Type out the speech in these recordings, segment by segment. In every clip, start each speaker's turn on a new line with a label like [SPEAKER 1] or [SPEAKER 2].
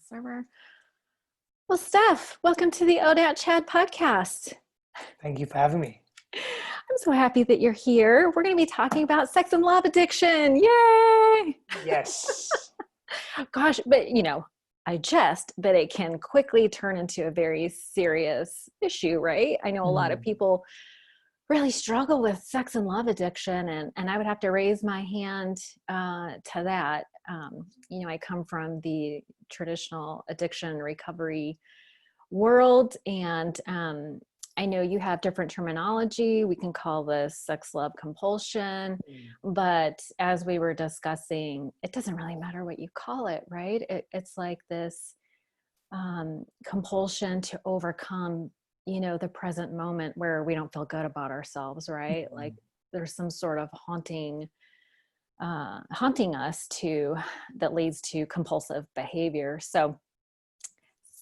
[SPEAKER 1] server. Well, Steph, welcome to the ODAAT Chat podcast.
[SPEAKER 2] Thank you for having me.
[SPEAKER 1] I'm so happy that you're here. We're going to be talking about sex and love addiction. Yay!
[SPEAKER 2] Yes.
[SPEAKER 1] Gosh, but I jest, but it can quickly turn into a very serious issue, right? I know a lot of people really struggle with sex and love addiction, and I would have to raise my hand to that. I come from the traditional addiction recovery world, and I know you have different terminology. We can call this sex love compulsion, but as we were discussing, it doesn't really matter what you call it, right? It's like this compulsion to overcome the present moment where we don't feel good about ourselves, right? Like there's some sort of haunting us that leads to compulsive behavior. So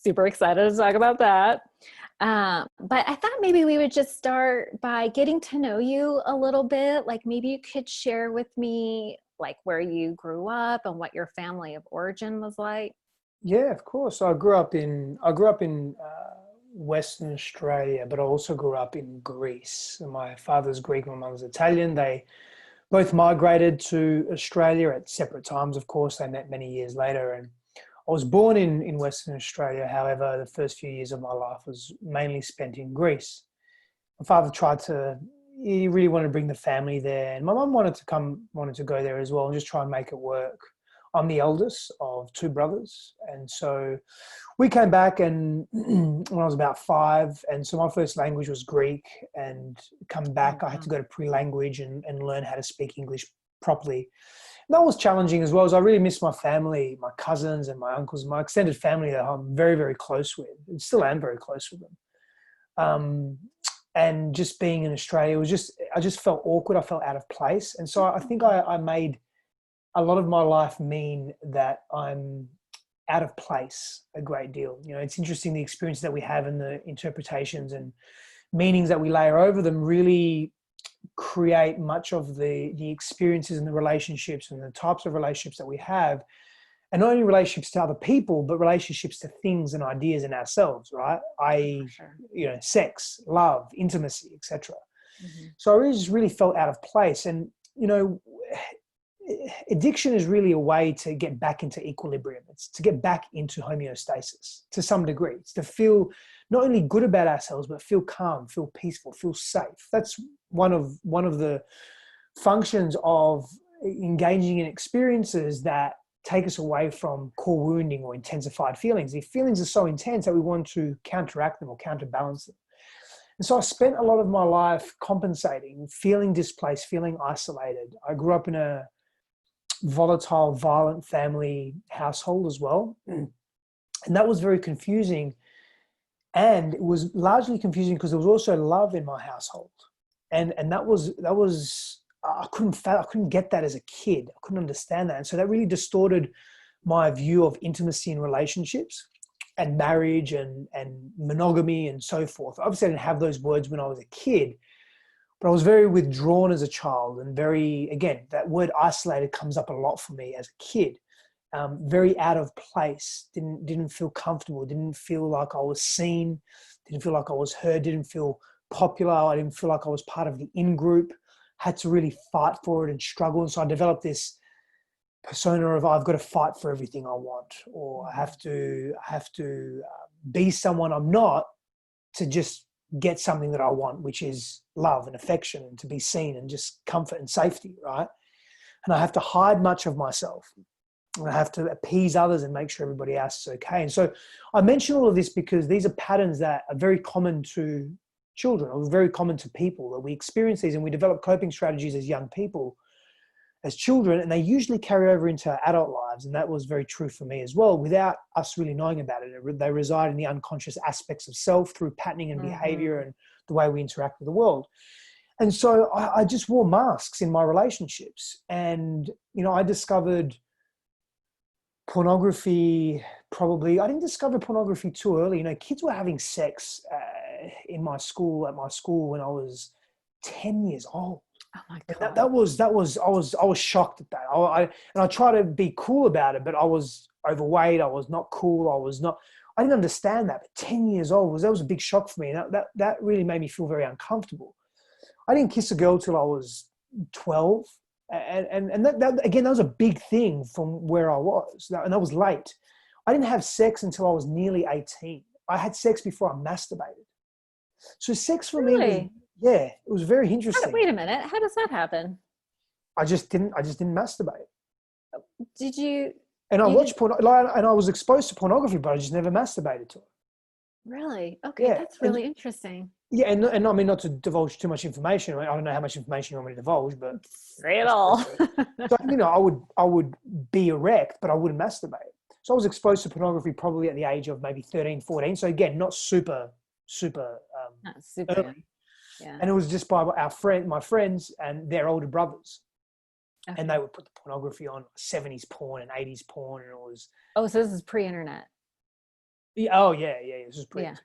[SPEAKER 1] super excited to talk about that. But I thought maybe we would just start by getting to know you a little bit. Like maybe you could share with me like where you grew up and what your family of origin was like.
[SPEAKER 2] Yeah, of course. So I grew up in Western Australia, but I also grew up in Greece. My father's Greek, my mother's Italian. They both migrated to Australia at separate times. Of course, they met many years later, and I was born in Western Australia. However, the first few years of my life was mainly spent in Greece. My father he really wanted to bring the family there, and my mum wanted to go there as well and just try and make it work. I'm the eldest of two brothers, and so we came back and when I was about 5, and so my first language was Greek, and come back I had to go to pre-language and learn how to speak English properly. And that was challenging as well, as I really miss my family, my cousins and my uncles, my extended family that I'm very, very close with, and still am very close with them. And just being in Australia I just felt awkward. I felt out of place. And so I think I made a lot of my life mean that I'm out of place a great deal. It's interesting, the experiences that we have and the interpretations and meanings that we layer over them really create much of the experiences and the relationships and the types of relationships that we have. And not only relationships to other people, but relationships to things and ideas in ourselves, right? Sex, love, intimacy, etc. So I really felt out of place. And, addiction is really a way to get back into equilibrium. It's to get back into homeostasis to some degree. It's to feel not only good about ourselves, but feel calm, feel peaceful, feel safe. That's one of the functions of engaging in experiences that take us away from core wounding or intensified feelings. If feelings are so intense that we want to counteract them or counterbalance them. And so I spent a lot of my life compensating, feeling displaced, feeling isolated. I grew up in a volatile, violent family household as well. And that was very confusing. And it was largely confusing because there was also love in my household. And that was I couldn't get that as a kid. I couldn't understand that. And so that really distorted my view of intimacy in relationships and marriage and monogamy and so forth. Obviously I didn't have those words when I was a kid, but I was very withdrawn as a child and again, that word isolated comes up a lot for me as a kid. Very out of place, didn't feel comfortable, didn't feel like I was seen, didn't feel like I was heard, didn't feel popular. I didn't feel like I was part of the in-group, had to really fight for it and struggle. And so I developed this persona of I've got to fight for everything I want, or I have to be someone I'm not to just get something that I want, which is love and affection and to be seen and just comfort and safety, right? And I have to hide much of myself. And I have to appease others and make sure everybody else is okay. And so I mention all of this because these are patterns that are very common to children or very common to people, that we experience these and we develop coping strategies as young people, as children, and they usually carry over into our adult lives. And that was very true for me as well, without us really knowing about it. They reside in the unconscious aspects of self through patterning and behavior and the way we interact with the world. And so I just wore masks in my relationships. And, I discovered pornography I didn't discover pornography too early. Kids were having sex at my school when I was 10 years old.
[SPEAKER 1] Oh my God.
[SPEAKER 2] I was shocked at that. I try to be cool about it, but I was overweight. I was not cool. I didn't understand that. But 10 years old that was a big shock for me. And that really made me feel very uncomfortable. I didn't kiss a girl till I was 12. And that again, that was a big thing from where I was. And that was late. I didn't have sex until I was nearly 18. I had sex before I masturbated. So sex for me was, it was very interesting.
[SPEAKER 1] Wait a minute. How does that happen?
[SPEAKER 2] I just didn't masturbate.
[SPEAKER 1] Did you?
[SPEAKER 2] And I watched porn, and I was exposed to pornography, but I just never masturbated to it.
[SPEAKER 1] Really? Okay, that's really interesting.
[SPEAKER 2] Yeah, and I mean, not to divulge too much information. I don't know how much information you want me to divulge, but
[SPEAKER 1] say it all.
[SPEAKER 2] So, I would be erect, but I wouldn't masturbate. So I was exposed to pornography probably at the age of maybe 13, 14. So again, not super.
[SPEAKER 1] Not super. Yeah.
[SPEAKER 2] And it was just by my friends and their older brothers. Okay. And they would put the pornography on, 70s porn and 80s porn, and it was.
[SPEAKER 1] Oh, so this is pre-internet.
[SPEAKER 2] Yeah. This was pre.
[SPEAKER 1] Yeah.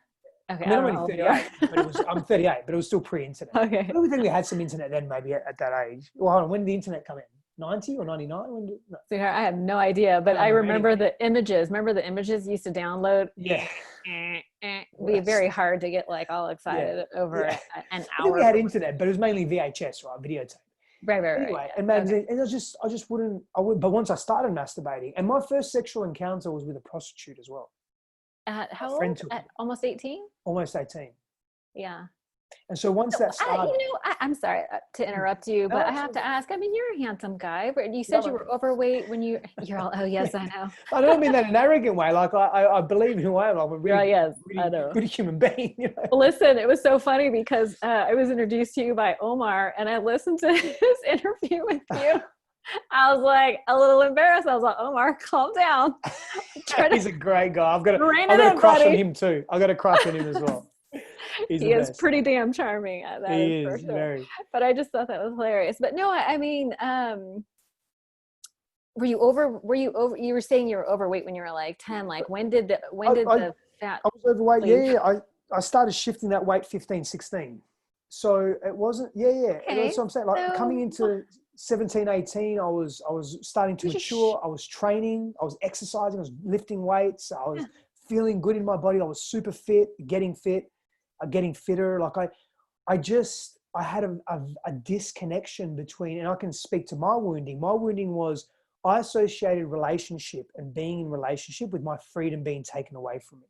[SPEAKER 1] Okay.
[SPEAKER 2] I mean, I'm only 38, but I'm 38, but it was still pre-internet.
[SPEAKER 1] Okay.
[SPEAKER 2] I don't think we had some internet then, maybe at that age. Well, hold on, when did the internet come in? 90 or 99?
[SPEAKER 1] So I have no idea, but I remember the images. Remember the images you used to download?
[SPEAKER 2] Yeah.
[SPEAKER 1] Be very hard to get like all excited over an hour.
[SPEAKER 2] I think we had internet, but it was mainly VHS, right? Videotape.
[SPEAKER 1] Right.
[SPEAKER 2] Anyway, and magazine, and I just wouldn't. But once I started masturbating, and my first sexual encounter was with a prostitute as well.
[SPEAKER 1] How old? At almost 18?
[SPEAKER 2] Almost 18.
[SPEAKER 1] Yeah.
[SPEAKER 2] And so once that started...
[SPEAKER 1] I'm sorry to interrupt you, but I have to ask, I mean, you're a handsome guy, but you said you were overweight when you're all, oh yes, I know.
[SPEAKER 2] I don't mean that in an arrogant way. Like I believe who I am. I'm a really,
[SPEAKER 1] I know.
[SPEAKER 2] Good human being. You know?
[SPEAKER 1] Listen, it was so funny because I was introduced to you by Omar, and I listened to his interview with you. I was like a little embarrassed. I was like, Omar, calm down.
[SPEAKER 2] He's a great guy. I've got a crush on him too. I've got a crush on him as well.
[SPEAKER 1] He is pretty damn charming.
[SPEAKER 2] He is very.
[SPEAKER 1] But I just thought that was hilarious. But no, I mean, were you over? You were saying you were overweight when you were like 10. Like when did the fat?
[SPEAKER 2] I was overweight. Yeah. I started shifting that weight 15, 16. So it wasn't. Yeah. Okay. That's what I'm saying. Like coming into 17, 18, I was starting to mature. I was training. I was exercising. I was lifting weights. I was feeling good in my body. I was super fit, getting fitter. Like I had a disconnection between, and I can speak to my wounding. My wounding was I associated relationship and being in relationship with my freedom being taken away from me.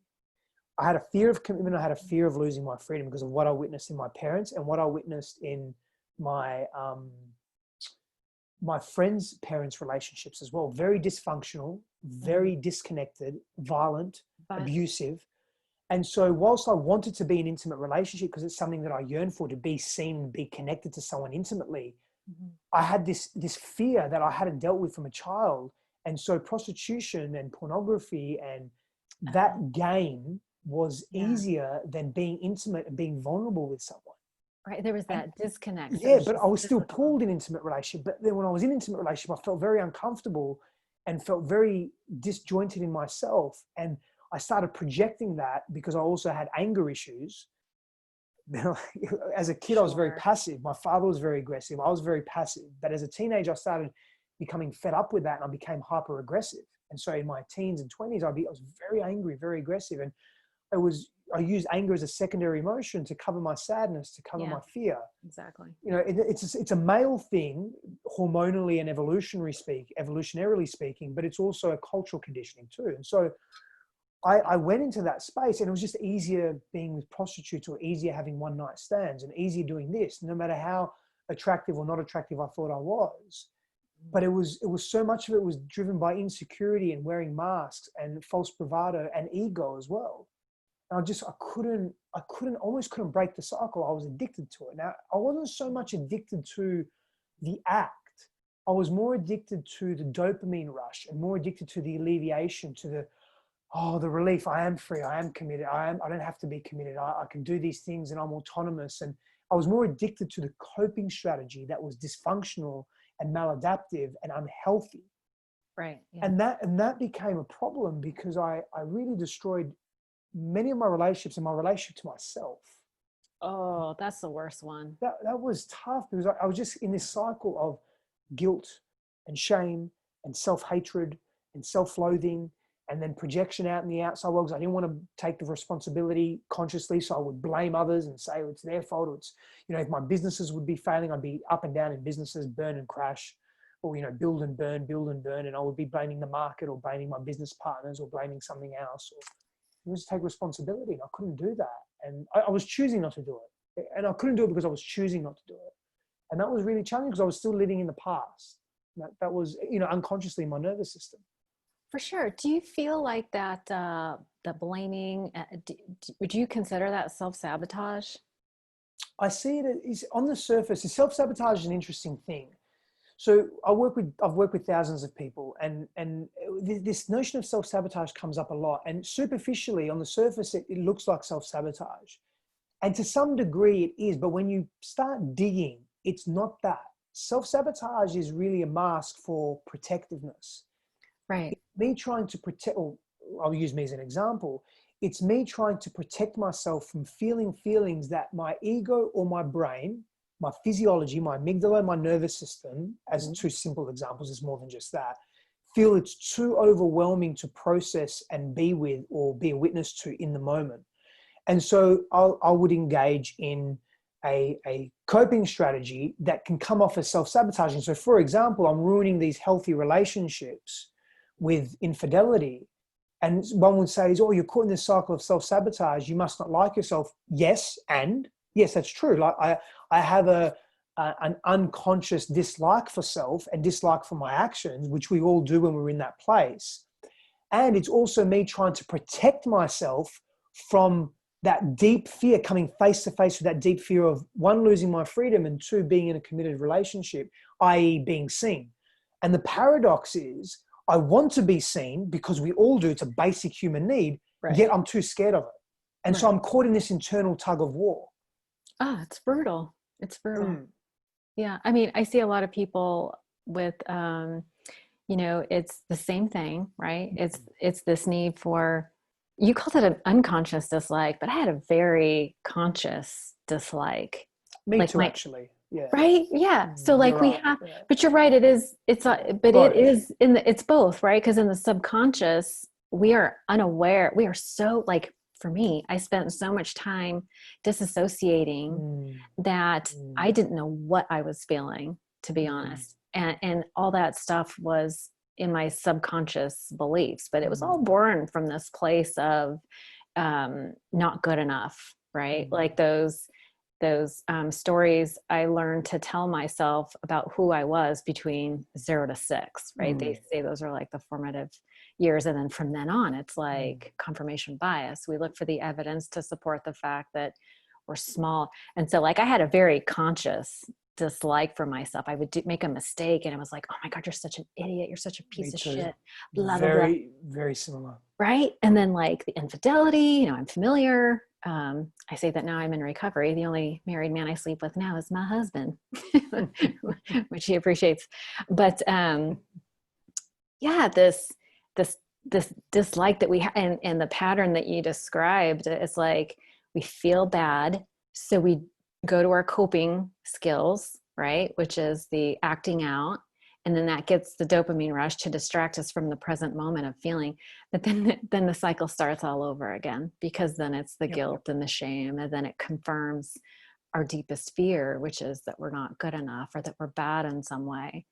[SPEAKER 2] I had a fear of commitment. I had a fear of losing my freedom because of what I witnessed in my parents and what I witnessed in my my friends' parents' relationships as well. Very dysfunctional, very disconnected, violent, abusive. And so whilst I wanted to be in an intimate relationship because it's something that I yearn for, to be seen and be connected to someone intimately, I had this fear that I hadn't dealt with from a child. And so prostitution and pornography and that game was easier than being intimate and being vulnerable with someone.
[SPEAKER 1] Right. There was that disconnect.
[SPEAKER 2] Yeah, but I was still pulled in intimate relationship. But then when I was in intimate relationship, I felt very uncomfortable and felt very disjointed in myself. And I started projecting that because I also had anger issues. As a kid, I was very passive. My father was very aggressive. I was very passive. But as a teenager, I started becoming fed up with that and I became hyper aggressive. And so in my teens and 20s, I was very angry, very aggressive. And I used anger as a secondary emotion to cover my sadness, to cover my fear.
[SPEAKER 1] Exactly.
[SPEAKER 2] You know, it's a male thing, hormonally and evolutionarily speaking, but it's also a cultural conditioning too. And so I went into that space and it was just easier being with prostitutes or easier having one night stands and easier doing this, no matter how attractive or not attractive I thought I was. But it was so much of it was driven by insecurity and wearing masks and false bravado and ego as well. And I almost couldn't break the cycle. I was addicted to it. Now, I wasn't so much addicted to the act. I was more addicted to the dopamine rush and more addicted to the alleviation, to the relief. I am free. I am committed. I don't have to be committed. I can do these things and I'm autonomous. And I was more addicted to the coping strategy that was dysfunctional and maladaptive and unhealthy.
[SPEAKER 1] Right. Yeah.
[SPEAKER 2] And that became a problem because I really destroyed many of my relationships and my relationship to myself.
[SPEAKER 1] Oh, that's the worst one.
[SPEAKER 2] That was tough because I was just in this cycle of guilt and shame and self-hatred and self-loathing and then projection out in the outside world, because I didn't want to take the responsibility consciously. So I would blame others and say, oh, it's their fault. Or it's, you know, if my businesses would be failing, I'd be up and down in businesses, burn and crash, or, you know, build and burn. And I would be blaming the market or blaming my business partners or blaming something else. Or just take responsibility. And I couldn't do that. And I was choosing not to do it. And I couldn't do it because I was choosing not to do it. And that was really challenging because I was still living in the past. That was, you know, unconsciously in my nervous system.
[SPEAKER 1] For sure. Do you feel like that, the blaming, would you consider that self-sabotage?
[SPEAKER 2] I see it as, on the surface, the self-sabotage is an interesting thing. So I've worked with thousands of people, and this notion of self-sabotage comes up a lot. And superficially, on the surface, it looks like self-sabotage. And to some degree it is, but when you start digging, it's not that. Self-sabotage is really a mask for protectiveness.
[SPEAKER 1] Right.
[SPEAKER 2] Me trying to protect, or I'll use me as an example. It's me trying to protect myself from feeling feelings that my ego or my brain, my physiology, my amygdala, my nervous system, as two simple examples, is more than just that, feel it's too overwhelming to process and be with or be a witness to in the moment. And so I would engage in a coping strategy that can come off as self-sabotaging. So for example, I'm ruining these healthy relationships with infidelity. And one would say, oh, you're caught in this cycle of self-sabotage. You must not like yourself. Yes. And yes, that's true. Like I have an unconscious dislike for self and dislike for my actions, which we all do when we're in that place. And it's also me trying to protect myself from that deep fear, coming face to face with that deep fear of, one, losing my freedom, and two, being in a committed relationship, i.e. being seen. And the paradox is, I want to be seen because we all do. It's a basic human need, right. Yet I'm too scared of it. And right. So I'm caught in this internal tug of war.
[SPEAKER 1] Oh, it's brutal. It's brutal. Yeah. I mean, I see a lot of people with, you know, it's the same thing, right? It's this need for, you called it an unconscious dislike, but I had a very conscious dislike.
[SPEAKER 2] Me too, actually. Yeah.
[SPEAKER 1] Right. Yeah. So like you're right. But you're right. It's both, right? Because in the subconscious, we are unaware. We are so, like, for me, I spent so much time disassociating that I didn't know what I was feeling, to be honest. And all that stuff was in my subconscious beliefs, but it was all born from this place of not good enough, right? Like those stories I learned to tell myself about who I was between 0 to 6, right? They say those are like the formative years. And then from then on, it's like confirmation bias. We look for the evidence to support the fact that we're small. And so like I had a very conscious dislike for myself. I would make a mistake and I was like, oh my God, you're such an idiot. You're such a piece of shit. Blah, blah, blah.
[SPEAKER 2] Very similar.
[SPEAKER 1] Right. And then like the infidelity, you know, I'm familiar. I say that now I'm in recovery. The only married man I sleep with now is my husband, which he appreciates. But yeah, this dislike that we have, and the pattern that you described, it's like we feel bad, so we go to our coping skills, right, which is the acting out, and then that gets the dopamine rush to distract us from the present moment of feeling. But then the cycle starts all over again, because then it's the guilt and the shame, and then it confirms our deepest fear, which is that we're not good enough or that we're bad in some way.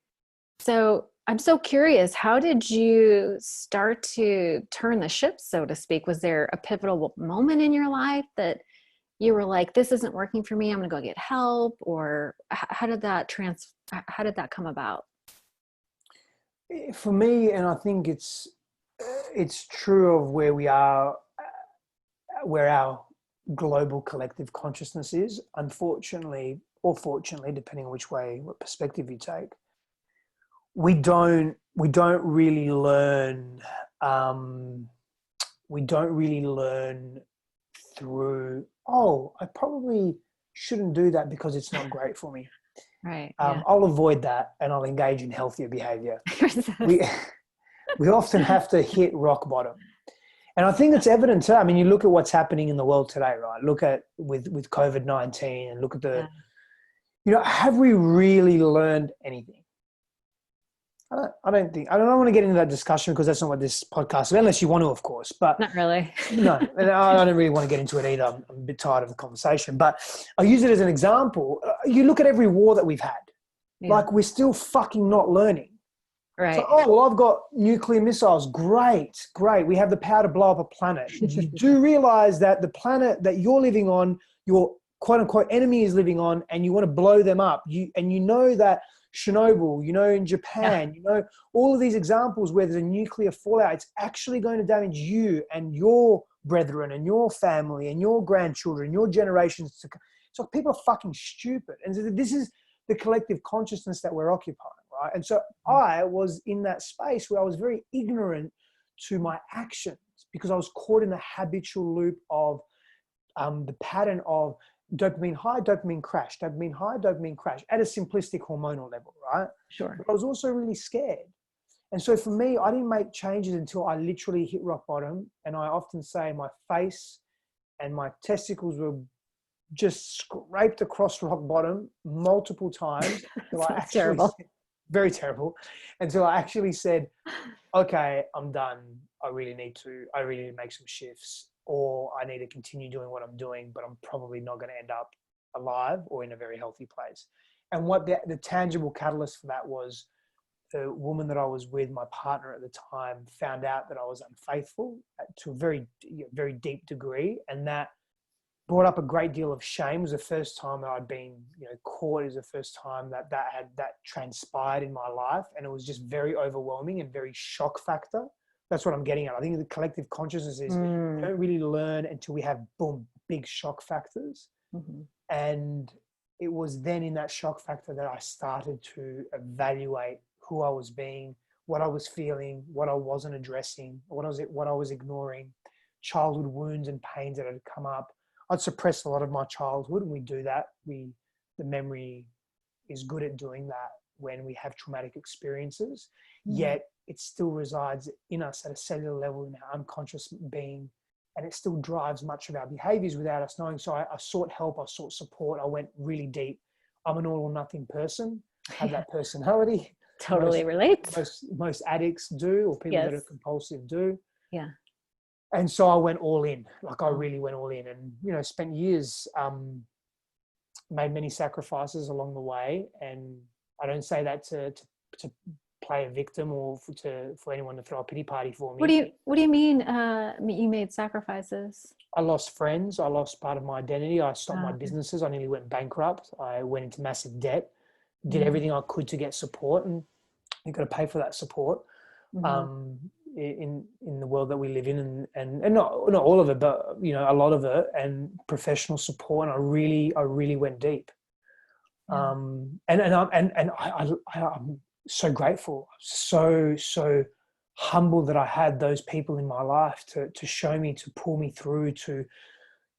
[SPEAKER 1] So I'm so curious, how did you start to turn the ship, so to speak? Was there a pivotal moment in your life that you were like, this isn't working for me, I'm going to go get help? Or how did that come about?
[SPEAKER 2] For me, and I think it's true of where we are, where our global collective consciousness is, unfortunately, or fortunately, depending on what perspective you take, we don't really learn through, oh, I probably shouldn't do that because it's not great for me.
[SPEAKER 1] Right.
[SPEAKER 2] I'll avoid that and I'll engage in healthier behavior. We often have to hit rock bottom. And I think it's evident too. I mean, you look at what's happening in the world today, right? Look at with COVID-19 and look at have we really learned anything? I don't want to get into that discussion because that's not what this podcast is, unless you want to, of course. But
[SPEAKER 1] Not really.
[SPEAKER 2] no, and I don't really want to get into it either. I'm a bit tired of the conversation, but I use it as an example. You look at every war that we've had, like we're still fucking not learning.
[SPEAKER 1] Right.
[SPEAKER 2] So, oh, well, I've got nuclear missiles. Great. We have the power to blow up a planet. You do realize that the planet that you're living on, your quote unquote enemy is living on, and you want to blow them up. You know that Chernobyl, in Japan, all of these examples where there's a nuclear fallout, it's actually going to damage you and your brethren and your family and your grandchildren, your generations to come. So people are fucking stupid. And this is the collective consciousness that we're occupying, right? And so I was in that space where I was very ignorant to my actions because I was caught in the habitual loop of the pattern of dopamine high, dopamine crash, dopamine high, dopamine crash at a simplistic hormonal level, right?
[SPEAKER 1] Sure.
[SPEAKER 2] But I was also really scared. And so for me, I didn't make changes until I literally hit rock bottom. And I often say my face and my testicles were just scraped across rock bottom multiple times.
[SPEAKER 1] That's terrible.
[SPEAKER 2] Very terrible. Until I actually said, okay, I'm done. I really need to make some shifts, or I need to continue doing what I'm doing, but I'm probably not going to end up alive or in a very healthy place. And what the tangible catalyst for that was, the woman that I was with, my partner at the time, found out that I was unfaithful to a very, very deep degree. And that brought up a great deal of shame. It was the first time that I'd been, caught. It was the first time that transpired in my life. And it was just very overwhelming and very shock factor. That's what I'm getting at. I think the collective consciousness is we don't really learn until we have, boom, big shock factors. Mm-hmm. And it was then in that shock factor that I started to evaluate who I was being, what I was feeling, what I wasn't addressing, what I was ignoring, childhood wounds and pains that had come up. I'd suppressed a lot of my childhood, and we do that. The memory is good at doing that when we have traumatic experiences, yet it still resides in us at a cellular level in our unconscious being, and it still drives much of our behaviors without us knowing. So I sought help, I sought support, I went really deep. I'm an all or nothing person, I have that personality.
[SPEAKER 1] Totally relates.
[SPEAKER 2] Most addicts do, or people that are compulsive do.
[SPEAKER 1] Yeah.
[SPEAKER 2] And so I went all in, like I really went all in, and, spent years, made many sacrifices along the way. And I don't say that to play a victim or for anyone to throw a pity party for me.
[SPEAKER 1] What do you mean you made sacrifices? I
[SPEAKER 2] lost friends. I lost part of my identity. I stopped my businesses. I nearly went bankrupt. I went into massive debt, did everything I could to get support, and you've got to pay for that support. In the world that we live in, and not all of it, but a lot of it, and professional support. And I really went deep. And I'm so grateful, so humbled that I had those people in my life to show me, to pull me through, to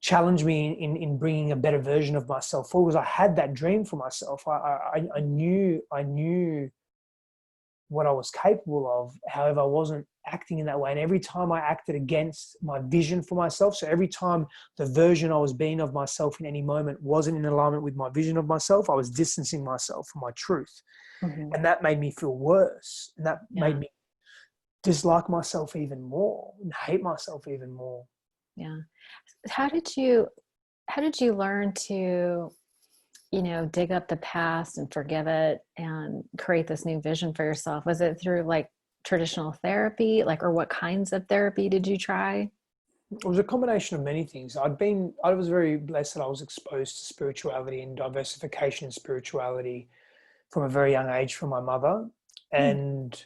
[SPEAKER 2] challenge me in bringing a better version of myself forward. Because I had that dream for myself. I knew what I was capable of. However, I wasn't acting in that way. And every time I acted against my vision for myself, so every time the version I was being of myself in any moment wasn't in alignment with my vision of myself, I was distancing myself from my truth. And that made me feel worse. And that made me dislike myself even more and hate myself even more.
[SPEAKER 1] Yeah. How did you learn to, dig up the past and forgive it and create this new vision for yourself? Was it through like traditional therapy, or what kinds of therapy did you try?
[SPEAKER 2] It was a combination of many things. I was very blessed that I was exposed to spirituality and diversification in spirituality from a very young age from my mother. And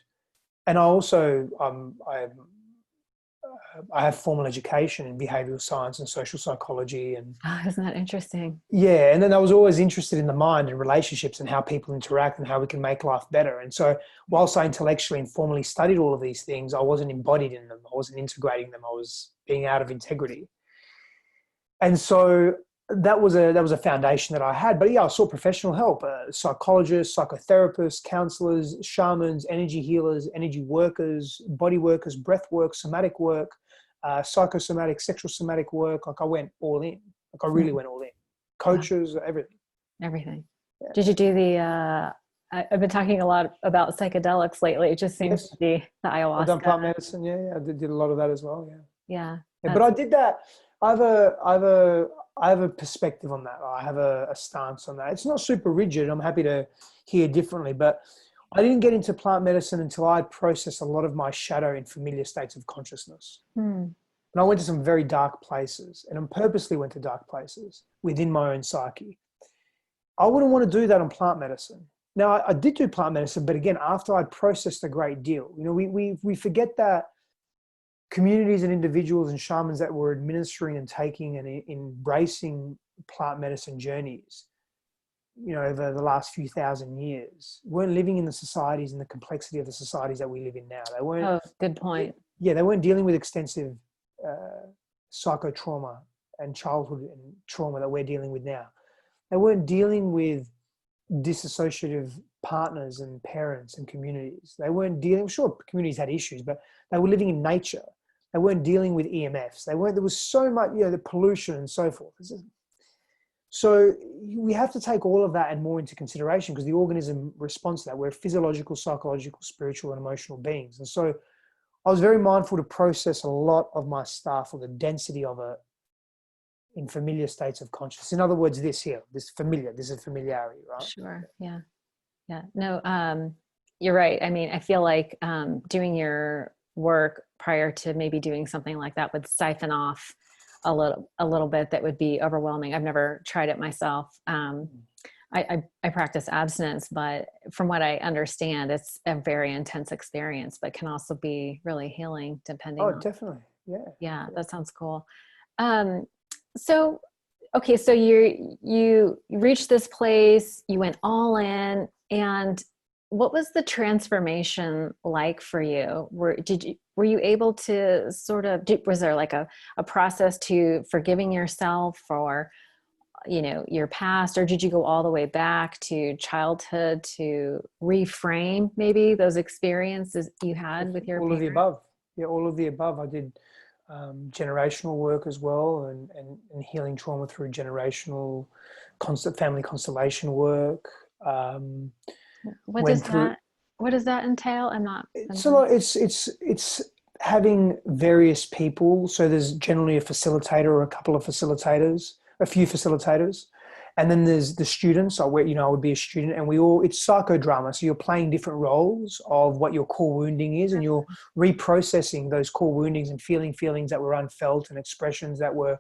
[SPEAKER 2] I also, I have formal education in behavioral science and social psychology. And
[SPEAKER 1] isn't that interesting?
[SPEAKER 2] Yeah. And then I was always interested in the mind and relationships and how people interact and how we can make life better. And so whilst I intellectually and formally studied all of these things, I wasn't embodied in them. I wasn't integrating them. I was being out of integrity. And so that was a foundation that I had. But I sought professional help, psychologists, psychotherapists, counselors, shamans, energy healers, energy workers, body workers, breath work, somatic work, psychosomatic, sexual somatic work. I went all in. I really went all in. Coaches, everything.
[SPEAKER 1] Everything. Yeah. Did you do the I've been talking a lot about psychedelics lately. It just seems
[SPEAKER 2] Yes,
[SPEAKER 1] to be the
[SPEAKER 2] I've done
[SPEAKER 1] ayahuasca.
[SPEAKER 2] plant medicine. Yeah, yeah, I did a lot of that as well. Yeah.
[SPEAKER 1] Yeah,
[SPEAKER 2] Yeah, but I did that. I have a perspective on that. I have a stance on that. It's not super rigid. I'm happy to hear differently, but I didn't get into plant medicine until I processed a lot of my shadow in familiar states of consciousness.
[SPEAKER 1] Hmm.
[SPEAKER 2] And I went to some very dark places, and I purposely went to dark places within my own psyche. I wouldn't want to do that on plant medicine. Now, I did do plant medicine, but again, after I'd processed a great deal. You know, we forget that communities and individuals and shamans that were administering and taking and embracing plant medicine journeys, you know, over the last few thousand years, weren't living in the societies and the complexity of the societies that we live in now. They weren't.
[SPEAKER 1] Oh, good point.
[SPEAKER 2] Yeah, they weren't dealing with extensive psychotrauma and childhood and trauma that we're dealing with now. They weren't dealing with disassociative partners and parents and communities. They weren't dealing, sure, communities had issues, but they were living in nature. They weren't dealing with EMFs. There was so much, you know, the pollution and so forth. So we have to take all of that and more into consideration, because the organism responds to that. We're physiological, psychological, spiritual, and emotional beings. And so I was very mindful to process a lot of my stuff, or the density of it, in familiar states of consciousness. In other words, this is familiarity, right?
[SPEAKER 1] Sure. Yeah. Yeah. No, you're right. I mean, I feel like doing your work prior to maybe doing something like that would siphon off a little bit that would be overwhelming. I've never tried it myself. I practice abstinence, but from what I understand, it's a very intense experience, but can also be really healing depending
[SPEAKER 2] Oh,
[SPEAKER 1] on.
[SPEAKER 2] definitely. Yeah.
[SPEAKER 1] Yeah, that sounds cool. So, okay, so you reached this place, you went all in, and what was the transformation like for you? Were you able to sort of, was there like a process to forgiving yourself for, you know, your past, or did you go all the way back to childhood to reframe maybe those experiences you had with your
[SPEAKER 2] All of the
[SPEAKER 1] parents?
[SPEAKER 2] above. Yeah, all of the above. I did generational work as well, and healing trauma through generational family constellation work.
[SPEAKER 1] What
[SPEAKER 2] Went
[SPEAKER 1] does
[SPEAKER 2] through.
[SPEAKER 1] that what does that entail? I'm not
[SPEAKER 2] It's a
[SPEAKER 1] familiar.
[SPEAKER 2] lot. It's having various people. So there's generally a facilitator or a couple of facilitators, a few facilitators, and then there's the students. I would be a student, and it's psychodrama. So you're playing different roles of what your core wounding is, and you're reprocessing those core woundings and feeling feelings that were unfelt and expressions that were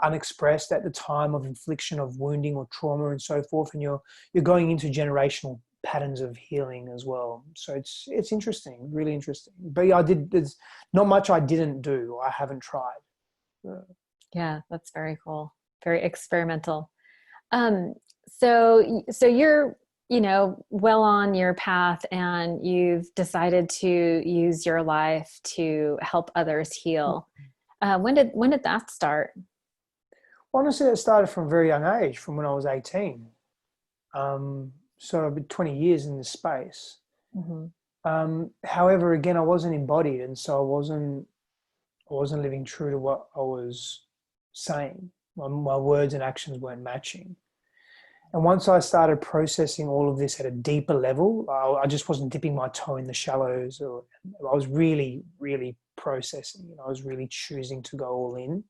[SPEAKER 2] unexpressed at the time of infliction of wounding or trauma and so forth. And you're going into generational patterns of healing as well. So it's interesting, really interesting. But yeah, there's not much I didn't do. I haven't tried.
[SPEAKER 1] Yeah, that's very cool. Very experimental. So you're, you know, well on your path, and you've decided to use your life to help others heal. When did that start?
[SPEAKER 2] Honestly, it started from a very young age, from when I was 18. So I've been 20 years in this space.
[SPEAKER 1] Mm-hmm.
[SPEAKER 2] However, again, I wasn't embodied, and so I wasn't living true to what I was saying. My words and actions weren't matching. And once I started processing all of this at a deeper level, I just wasn't dipping my toe in the shallows, or I was really, really processing. I was really choosing to go all in.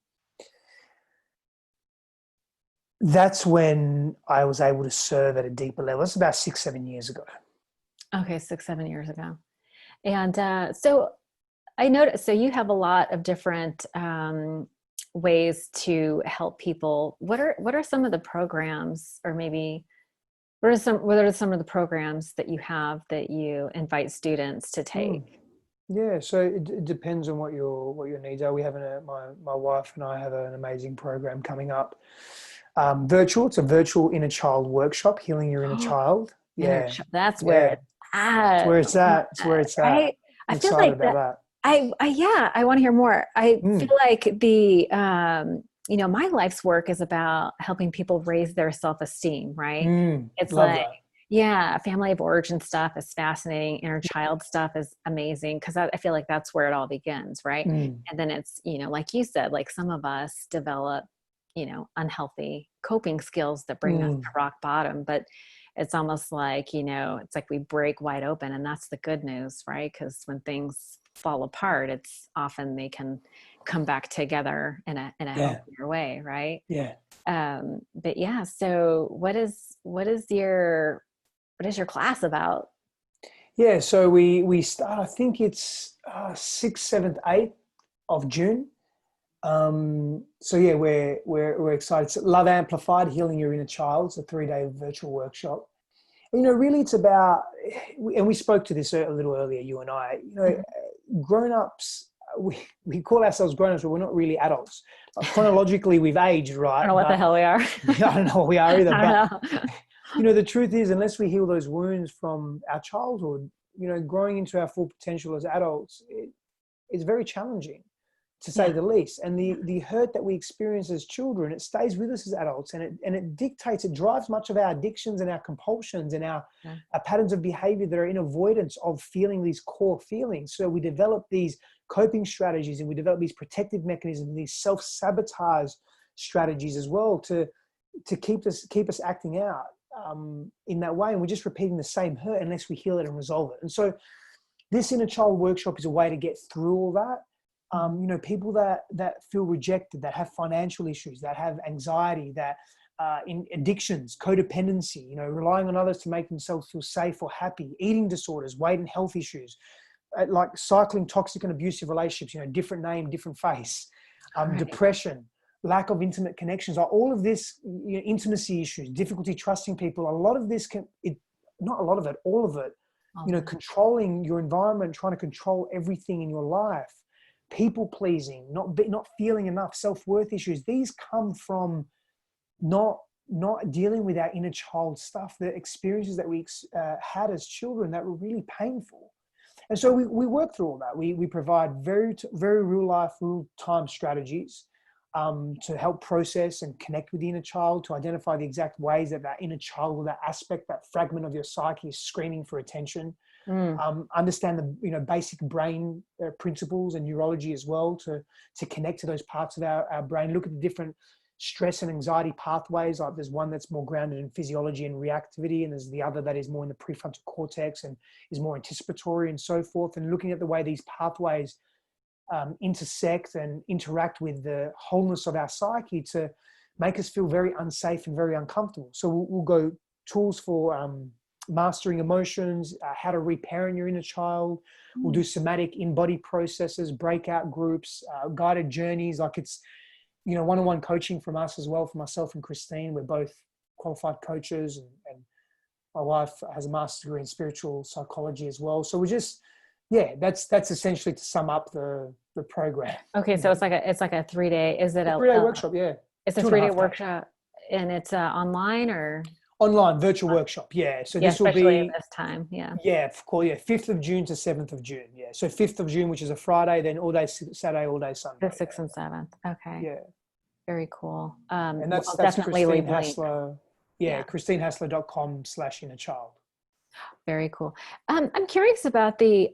[SPEAKER 2] That's when I was able to serve at a deeper level. It's about 6-7 years ago.
[SPEAKER 1] Okay, 6-7 years ago. And so I noticed, so you have a lot of different ways to help people. What are some of the programs, or maybe what are some of the programs that you have that you invite students to take?
[SPEAKER 2] Yeah, so it depends on what your needs are. We have my wife and I have an amazing program coming up. Virtual. It's a virtual inner child workshop, healing your inner child. Yeah,
[SPEAKER 1] That's where
[SPEAKER 2] yeah.
[SPEAKER 1] it's
[SPEAKER 2] It's
[SPEAKER 1] at.
[SPEAKER 2] where it's at. It's where it's at.
[SPEAKER 1] I
[SPEAKER 2] I'm
[SPEAKER 1] feel
[SPEAKER 2] excited
[SPEAKER 1] like
[SPEAKER 2] about
[SPEAKER 1] that.
[SPEAKER 2] that.
[SPEAKER 1] Yeah, I want to hear more. I feel
[SPEAKER 2] Mm,
[SPEAKER 1] like you know, my life's work is about helping people raise their self-esteem, right? It's
[SPEAKER 2] love
[SPEAKER 1] like,
[SPEAKER 2] that.
[SPEAKER 1] yeah, family of origin stuff is fascinating. Inner child stuff is amazing, because I feel like that's where it all begins, right?
[SPEAKER 2] Mm,
[SPEAKER 1] And then it's, you know, like you said, like some of us develop, you know, unhealthy coping skills that bring us to
[SPEAKER 2] mm.
[SPEAKER 1] rock bottom. But it's almost like, it's like we break wide open, and that's the good news, right? Because when things fall apart, it's often they can come back together in a healthier way, right?
[SPEAKER 2] Yeah.
[SPEAKER 1] But yeah, so what is your class about?
[SPEAKER 2] Yeah, so we start, I think it's 6th, 7th, 8th of June. So yeah, we're excited. It's Love Amplified, Healing Your Inner Child. It's a 3-day virtual workshop. Really it's about, and we spoke to this a little earlier, you and I, grown-ups, we call ourselves grown-ups, but we're not really adults. Like chronologically, we've aged, right?
[SPEAKER 1] I don't know what the hell we are.
[SPEAKER 2] I don't know what we are either.
[SPEAKER 1] I don't know.
[SPEAKER 2] The truth is, unless we heal those wounds from our childhood, growing into our full potential as adults, it's very challenging, to say the least. And the hurt that we experience as children, it stays with us as adults, and it dictates, it drives much of our addictions and our compulsions and our patterns of behavior that are in avoidance of feeling these core feelings. So we develop these coping strategies, and we develop these protective mechanisms, these self-sabotage strategies as well, to keep us acting out in that way. And we're just repeating the same hurt unless we heal it and resolve it. And so this inner child workshop is a way to get through all that. People that feel rejected, that have financial issues, that have anxiety, that in addictions, codependency, relying on others to make themselves feel safe or happy, eating disorders, weight and health issues, like cycling toxic and abusive relationships, different name, different face, depression, lack of intimate connections, all of this, intimacy issues, difficulty trusting people. A lot of this not a lot of it, all of it, controlling your environment, trying to control everything in your life, people pleasing, not feeling enough, self-worth issues. These come from not dealing with our inner child stuff, the experiences that we had as children that were really painful. And so we work through all that. We provide very, very real life, real time strategies to help process and connect with the inner child, to identify the exact ways that inner child, or that aspect, that fragment of your psyche is screaming for attention. Understand the basic brain principles and neurology as well, to connect to those parts of our brain. Look at the different stress and anxiety pathways. Like there's one that's more grounded in physiology and reactivity, and there's the other that is more in the prefrontal cortex and is more anticipatory and so forth. And looking at the way these pathways intersect and interact with the wholeness of our psyche to make us feel very unsafe and very uncomfortable. So we'll go tools for mastering emotions, how to reparent your inner child. We'll do somatic in-body processes, breakout groups, guided journeys. Like it's, one-on-one coaching from us as well, for myself and Christine. We're both qualified coaches, and my wife has a master's degree in spiritual psychology as well. So we're just, that's essentially, to sum up the program.
[SPEAKER 1] Okay, so it's like a 3-day. Is it a
[SPEAKER 2] 3-day workshop? Yeah,
[SPEAKER 1] it's a 3-day workshop, and it's online or
[SPEAKER 2] online virtual workshop. Yeah, so this will
[SPEAKER 1] especially
[SPEAKER 2] be
[SPEAKER 1] this time. Yeah,
[SPEAKER 2] of course. 5th of June to 7th of June. Yeah, so 5th of June, which is a Friday, then all day Saturday, all day Sunday.
[SPEAKER 1] The 6th and 7th. Okay.
[SPEAKER 2] Yeah,
[SPEAKER 1] very cool.
[SPEAKER 2] And that's
[SPEAKER 1] definitely
[SPEAKER 2] Christine Hassler. ChristineHassler.com/innerchild.
[SPEAKER 1] Very cool. I'm curious about the,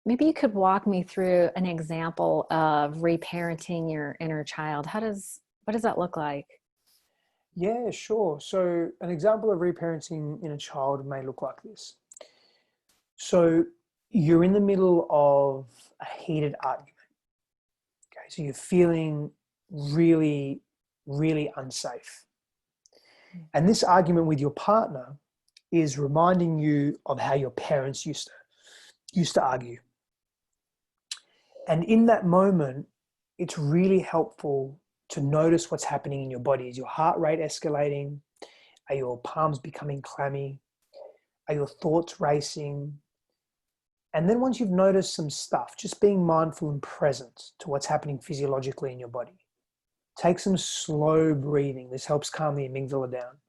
[SPEAKER 1] maybe you could walk me through an example of reparenting your inner child. What does that look like?
[SPEAKER 2] Yeah, sure. So an example of reparenting inner child may look like this. So you're in the middle of a heated argument. Okay, so you're feeling really, really unsafe. And this argument with your partner is reminding you of how your parents used to argue. And in that moment, it's really helpful to notice what's happening in your body. Is your heart rate escalating? Are your palms becoming clammy? Are your thoughts racing? And then once you've noticed some stuff, just being mindful and present to what's happening physiologically in your body. Take some slow breathing. This helps calm the amygdala down.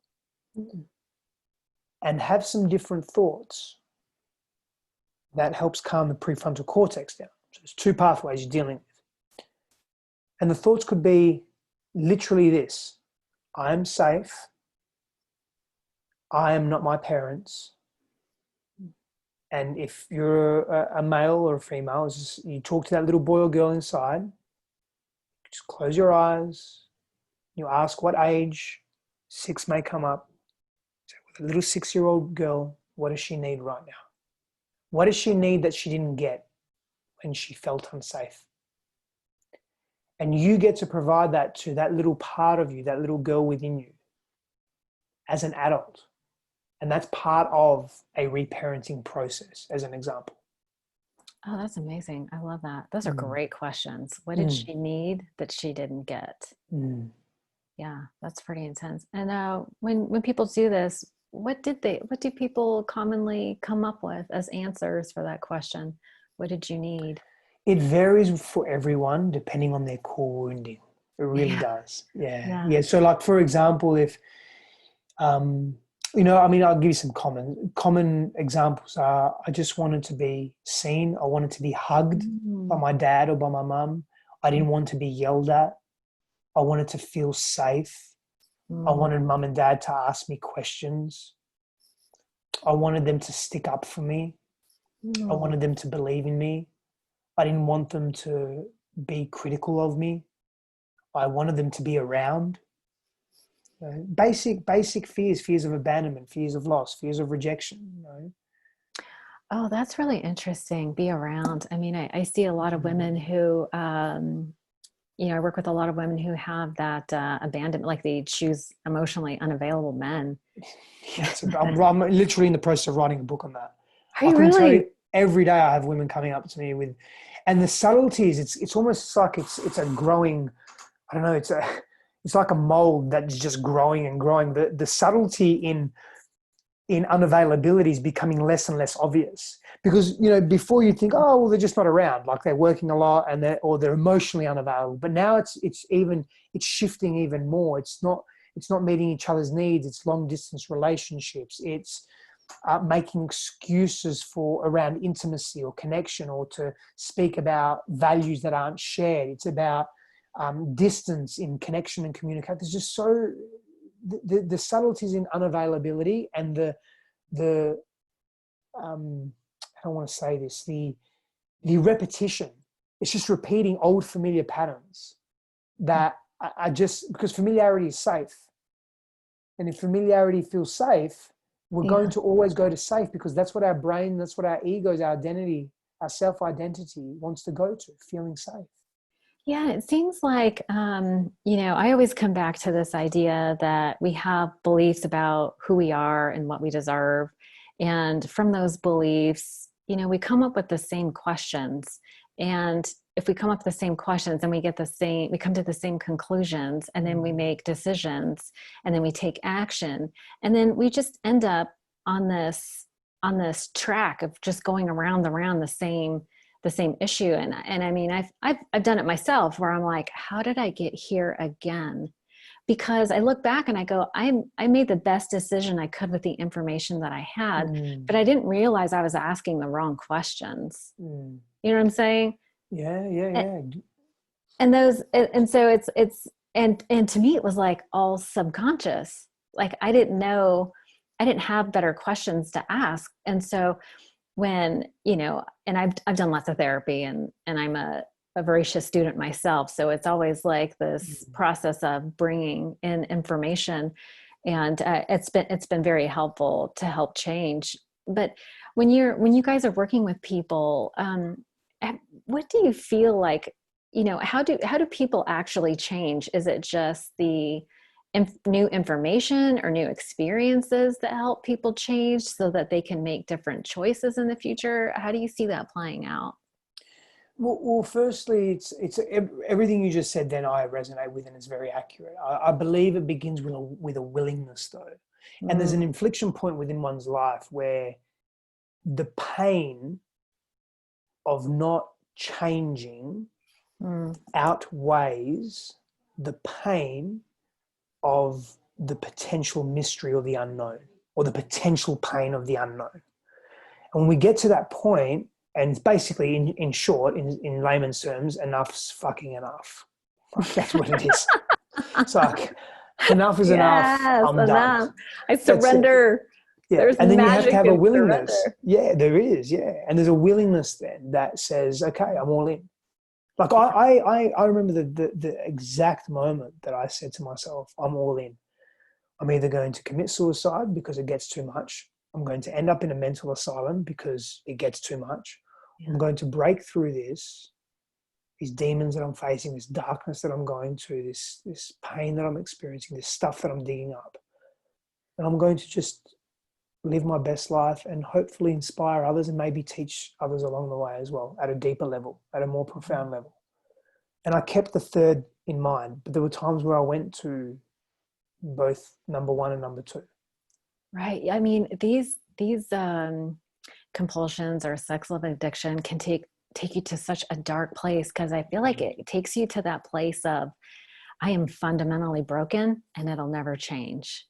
[SPEAKER 2] And have some different thoughts. That helps calm the prefrontal cortex down. So there's 2 pathways you're dealing with. And the thoughts could be literally this: I am safe. I am not my parents. And if you're a male or a female, you talk to that little boy or girl inside, just close your eyes. You ask what age. 6 may come up. a little 6-year-old girl, what does she need right now? What does she need that she didn't get when she felt unsafe? And you get to provide that to that little part of you, that little girl within you, as an adult. And that's part of a reparenting process, as an example.
[SPEAKER 1] Oh, that's amazing. I love that. Those are great questions. What did she need that she didn't get? Yeah, that's pretty intense. And when people do this, what do people commonly come up with as answers for that question? What did you need?
[SPEAKER 2] It varies for everyone depending on their core wounding. It really does. Yeah. So like, for example, if, I'll give you some common examples are, I just wanted to be seen. I wanted to be hugged by my dad or by my mum. I didn't want to be yelled at. I wanted to feel safe. I wanted mum and dad to ask me questions. I wanted them to stick up for me. I wanted them to believe in me. I didn't want them to be critical of me. I wanted them to be around. Basic fears of abandonment, fears of loss, fears of rejection.
[SPEAKER 1] Oh, that's really interesting. Be around. I mean, I see a lot of women who, I work with a lot of women who have that abandonment, like they choose emotionally unavailable men.
[SPEAKER 2] Yes, I'm literally in the process of writing a book on that.
[SPEAKER 1] Are you really?
[SPEAKER 2] Tell you, every day I have women coming up to me with, and the subtleties. It's almost like it's a growing. I don't know. It's like a mold that's just growing and growing. The subtlety in unavailability is becoming less and less obvious, because before you think, oh well, they're just not around, like they're working a lot and they're emotionally unavailable. But now it's shifting even more. It's not meeting each other's needs. It's long distance relationships. It's making excuses around intimacy or connection, or to speak about values that aren't shared. It's about distance in connection and communication. There's just the subtleties in unavailability, and the I don't want to say this, the repetition. It's just repeating old familiar patterns that I just, because familiarity is safe. And if familiarity feels safe, we're going to always go to safe, because that's what our brain, that's what our egos, our identity, our self-identity wants to go to, feeling safe.
[SPEAKER 1] Yeah, it seems like, I always come back to this idea that we have beliefs about who we are and what we deserve. And from those beliefs, we come up with the same questions. And if we come up with the same questions, then we come to the same conclusions, and then we make decisions, and then we take action. And then we just end up on this track of just going around the same issue. And I mean, I've done it myself, where I'm like, how did I get here again? Because I look back and I go, I made the best decision I could with the information that I had, but I didn't realize I was asking the wrong questions. You know what I'm saying?
[SPEAKER 2] Yeah.
[SPEAKER 1] And so it's to me, it was like all subconscious. Like I didn't have better questions to ask. And so when, and I've done lots of therapy, and I'm a voracious student myself. So it's always like this process of bringing in information, and it's been very helpful to help change. But when you guys are working with people, what do you feel like, how do people actually change? Is it just the new information or new experiences that help people change so that they can make different choices in the future? How do you see that playing out?
[SPEAKER 2] Well, firstly, it's everything you just said. Then I resonate with, and it's very accurate. I believe it begins with a willingness, though, and there's an inflection point within one's life where the pain of not changing outweighs the pain of the potential mystery or the unknown, or the potential pain of the unknown. And when we get to that point, and it's basically, in short, in layman's terms, enough's fucking enough. That's what it is. It's like, enough is enough. I'm done.
[SPEAKER 1] I surrender.
[SPEAKER 2] Yeah.
[SPEAKER 1] There's
[SPEAKER 2] and then you have to have a willingness.
[SPEAKER 1] Surrender.
[SPEAKER 2] Yeah, there is. Yeah. And there's a willingness then that says, okay, I'm all in. Like I remember the exact moment that I said to myself, I'm all in. I'm either going to commit suicide because it gets too much. I'm going to end up in a mental asylum because it gets too much. I'm going to break through these demons that I'm facing, this darkness that I'm going through, this pain that I'm experiencing, this stuff that I'm digging up. And I'm going to just live my best life and hopefully inspire others and maybe teach others along the way as well, at a deeper level, at a more profound level. And I kept the third in mind, but there were times where I went to both number one and number two.
[SPEAKER 1] Right. I mean, these compulsions or sex love addiction can take you to such a dark place, because I feel like it takes you to that place of, I am fundamentally broken and it'll never change.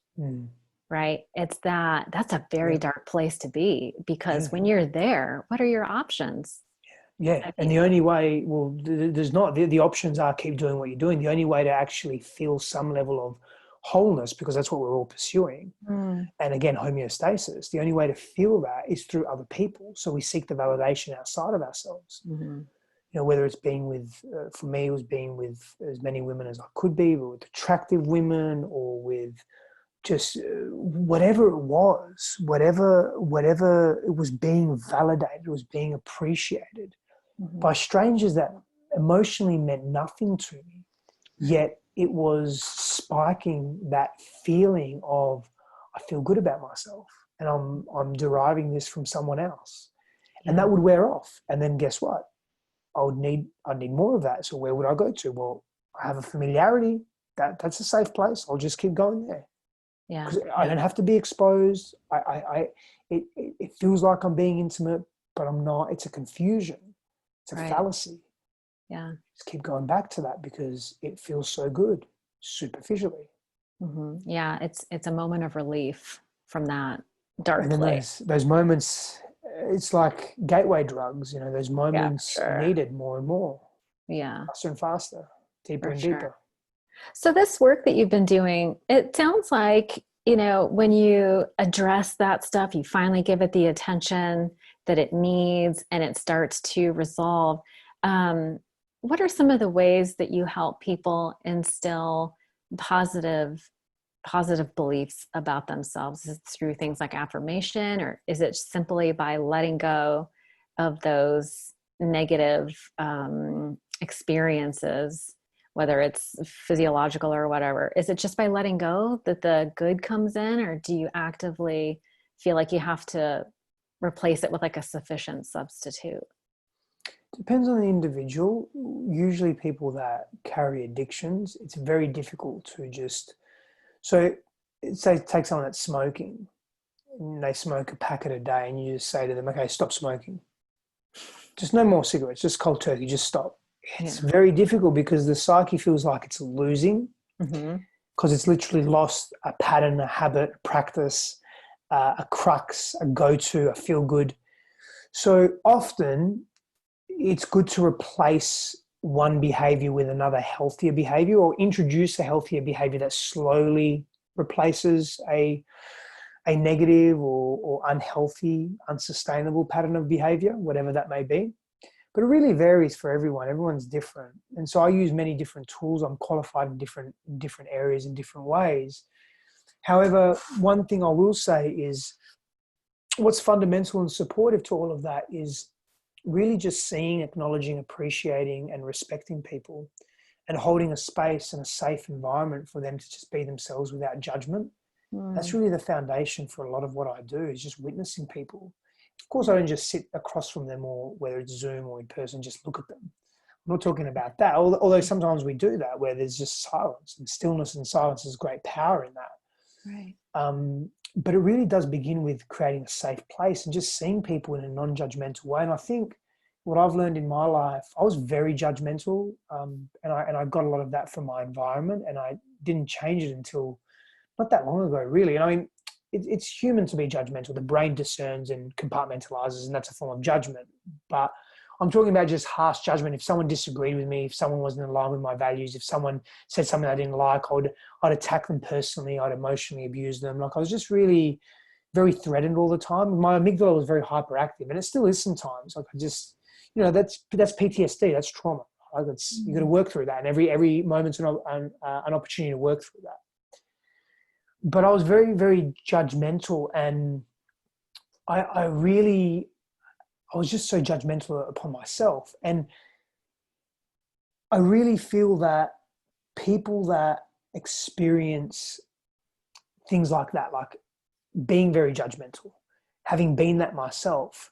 [SPEAKER 1] Right. That's a very dark place to be, because when you're there, what are your options?
[SPEAKER 2] Yeah. And the only way, well, there's not, the options are keep doing what you're doing. The only way to actually feel some level of wholeness, because that's what we're all pursuing. And again, homeostasis, the only way to feel that is through other people. So we seek the validation outside of ourselves. You know, whether it's being with, for me, it was being with as many women as I could be, but with attractive women, or with just whatever it was, whatever it was, being validated, it was being appreciated by strangers that emotionally meant nothing to me, yet it was spiking that feeling of, I feel good about myself and I'm deriving this from someone else. And that would wear off. And then guess what? I'd need more of that. So where would I go to? Well, I have a familiarity. That's a safe place. I'll just keep going there.
[SPEAKER 1] Yeah.
[SPEAKER 2] Because I don't have to be exposed. It feels like I'm being intimate, but I'm not. It's a confusion. It's a fallacy.
[SPEAKER 1] Yeah.
[SPEAKER 2] Just keep going back to that because it feels so good superficially.
[SPEAKER 1] Yeah. It's a moment of relief from that dark
[SPEAKER 2] and then
[SPEAKER 1] place.
[SPEAKER 2] those moments, it's like gateway drugs, you know, those moments needed more and more.
[SPEAKER 1] Yeah.
[SPEAKER 2] Faster and faster, deeper and
[SPEAKER 1] sure.
[SPEAKER 2] deeper.
[SPEAKER 1] So this work that you've been doing, it sounds like, you know, when you address that stuff, you finally give it the attention that it needs and it starts to resolve. What are some of the ways that you help people instill positive beliefs about themselves? Is it through things like affirmation, or is it simply by letting go of those negative experiences, whether it's physiological or whatever? Is it just by letting go that the good comes in, or do you actively feel like you have to replace it with like a sufficient substitute?
[SPEAKER 2] Depends on the individual. Usually people that carry addictions, it's very difficult to just, so say take someone that's smoking and they smoke a packet a day and you just say to them, okay, stop smoking. Just no more cigarettes, just cold turkey, just stop. It's very difficult because the psyche feels like it's losing because it's literally lost a pattern, a habit, a practice, a crux, a go-to, a feel-good. So often it's good to replace one behavior with another healthier behavior, or introduce a healthier behavior that slowly replaces a negative or unhealthy, unsustainable pattern of behavior, whatever that may be. But it really varies for everyone. Everyone's different. And so I use many different tools. I'm qualified in different areas in different ways. However, one thing I will say is what's fundamental and supportive to all of that is really just seeing, acknowledging, appreciating and respecting people and holding a space and a safe environment for them to just be themselves without judgment. That's really the foundation for a lot of what I do, is just witnessing people. Of course, I don't just sit across from them, or whether it's Zoom or in person, just look at them. I'm not talking about that, although sometimes we do that where there's just silence, and stillness and silence is great power in that.
[SPEAKER 1] Right.
[SPEAKER 2] But it really does begin with creating a safe place and just seeing people in a non-judgmental way. And I think what I've learned in my life, I was very judgmental, and I got a lot of that from my environment, and I didn't change it until not that long ago, really. And I mean, it's human to be judgmental. The brain discerns and compartmentalizes, and that's a form of judgment. But I'm talking about just harsh judgment. If someone disagreed with me, if someone wasn't in line with my values, if someone said something I didn't like, I'd attack them personally. I'd emotionally abuse them. Like, I was just really very threatened all the time. My amygdala was very hyperactive, and it still is sometimes. Like, I just, you know, that's PTSD. That's trauma. Like, you got to work through that, and every moment's an opportunity to work through that. but I was very, very judgmental, and I was just so judgmental upon myself. And I really feel that people that experience things like that, like being very judgmental, having been that myself,